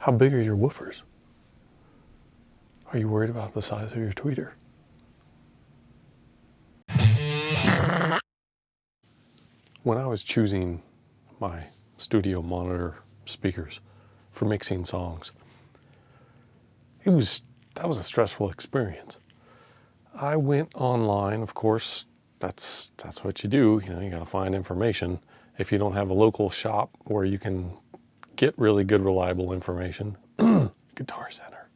How big are your woofers? Are you worried about the size of your tweeter? When I was choosing my studio monitor speakers for mixing songs, that was a stressful experience. I went online, of course, that's what you do, you gotta find information. If you don't have a local shop where you can get really good, reliable information, Guitar Center.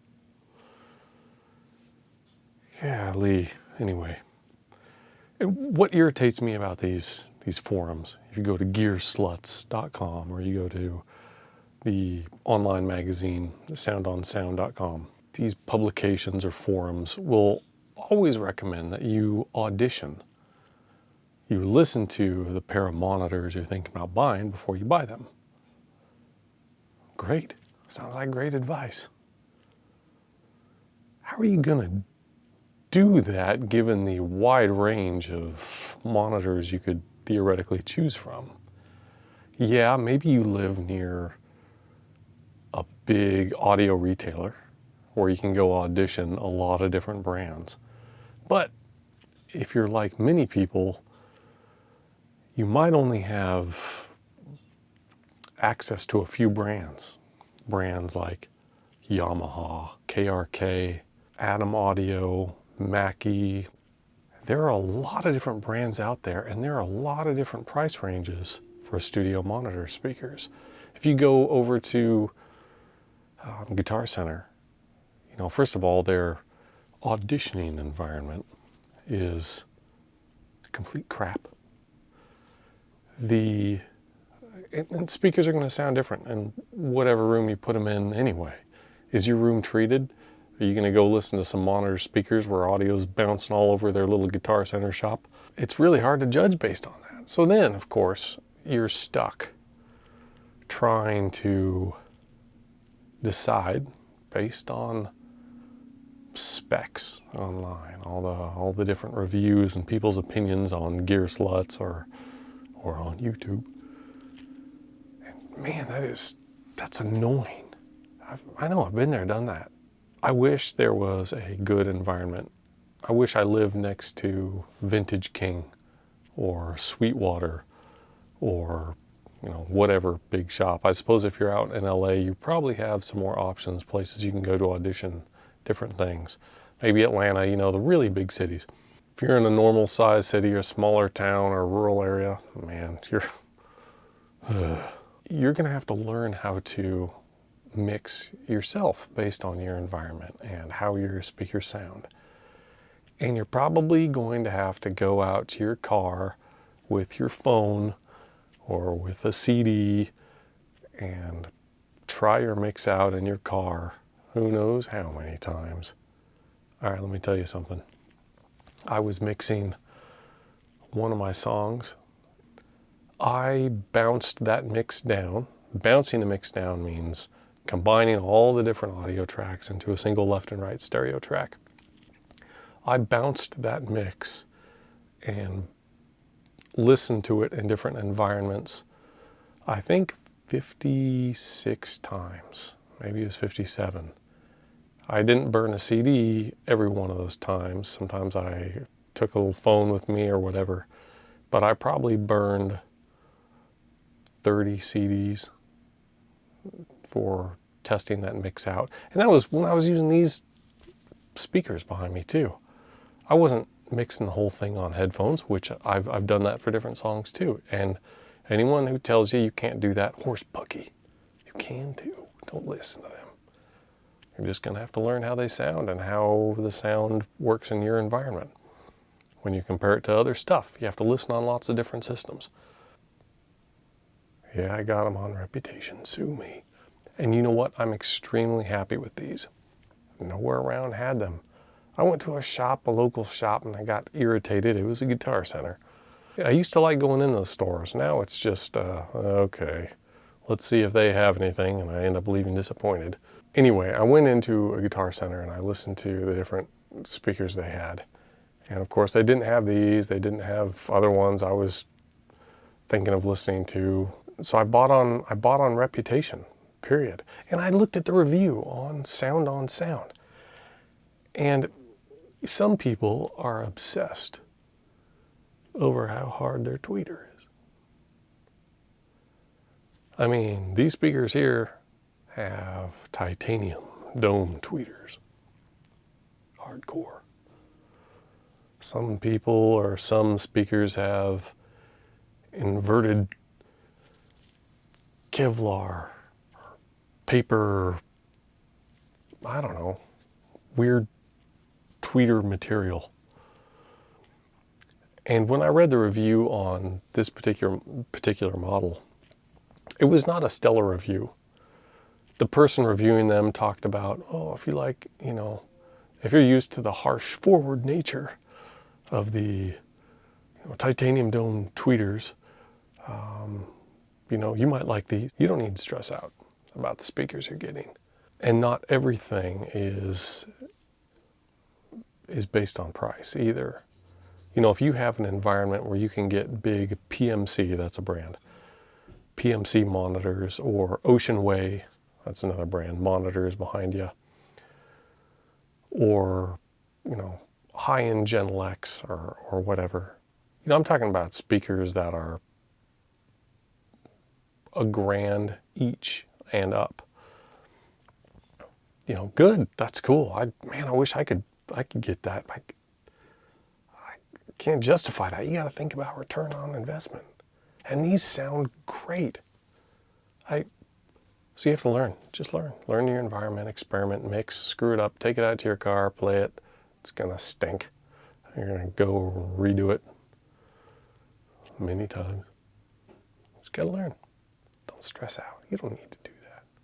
Golly, anyway. What irritates me about these forums, if you go to gearsluts.com or you go to the online magazine, soundonsound.com, these publications or forums will always recommend that you audition. You listen to the pair of monitors you're thinking about buying before you buy them. Great. Sounds like great advice. How are you going to do that given the wide range of monitors you could theoretically choose from? Yeah, maybe you live near a big audio retailer where you can go audition a lot of different brands. But if you're like many people, you might only have access to a few brands. Brands like Yamaha, KRK, Adam Audio, Mackie. There are a lot of different brands out there, and there are a lot of different price ranges for studio monitor speakers. If you go over to Guitar Center, first of all, their auditioning environment is complete crap. And speakers are going to sound different in whatever room you put them in anyway. Is your room treated? Are you going to go listen to some monitor speakers where audio's bouncing all over their little Guitar Center shop? It's really hard to judge based on that. So then, of course, you're stuck trying to decide based on specs online, all the different reviews and people's opinions on Gearsluts or on YouTube. And man, that's annoying. I know, I've been there, done that. I wish there was a good environment. I wish I lived next to Vintage King or Sweetwater or whatever big shop. I suppose if you're out in LA, you probably have some more options, places you can go to audition different things. Maybe Atlanta, the really big cities. If you're in a normal size city or a smaller town or rural area, man, you're gonna have to learn how to mix yourself based on your environment and how your speakers sound. And you're probably going to have to go out to your car with your phone or with a CD and try your mix out in your car who knows how many times. All right, let me tell you something. I was mixing one of my songs. I bounced that mix down. Bouncing the mix down means combining all the different audio tracks into a single left and right stereo track. I bounced that mix and listened to it in different environments, I think 56 times, maybe it was 57. I didn't burn a CD every one of those times. Sometimes I took a little phone with me or whatever, but I probably burned 30 CDs for testing that mix out. And that was when I was using these speakers behind me too. I wasn't mixing the whole thing on headphones, which I've done that for different songs too. And anyone who tells you can't do that, horse buggy. You can too. Don't listen to them. You're just going to have to learn how they sound and how the sound works in your environment. When you compare it to other stuff, you have to listen on lots of different systems. Yeah, I got them on Reputation. Sue me. And you know what? I'm extremely happy with these. Nowhere around had them. I went to a local shop, and I got irritated. It was a Guitar Center. I used to like going in those stores. Now it's just, okay, let's see if they have anything, and I end up leaving disappointed. Anyway, I went into a Guitar Center, and I listened to the different speakers they had. And of course, they didn't have these. They didn't have other ones I was thinking of listening to. So I bought on Reputation. period. And I looked at the review on Sound on Sound. And some people are obsessed over how hard their tweeter is. I mean, these speakers here have titanium dome tweeters. Hardcore. Some people or some speakers have inverted Kevlar, paper, I don't know, weird tweeter material. And when I read the review on this particular model, it was not a stellar review. The person reviewing them talked about, oh, if you like, if you're used to the harsh forward nature of the titanium dome tweeters, you might like these. You don't need to stress out about the speakers you're getting. And not everything is based on price either. If you have an environment where you can get big PMC, that's a brand, PMC monitors, or Ocean Way, that's another brand, monitors behind you, or, high-end Genelecs or whatever. I'm talking about speakers that are $1,000 each and up. Good, that's cool. I wish I could get that. I can't justify that. You got to think about return on investment. And these sound great. So you have to learn. Just learn. Learn your environment, experiment, mix, screw it up, take it out to your car, play it. It's going to stink. You're going to go redo it many times. Just got to learn. Don't stress out. You don't need to do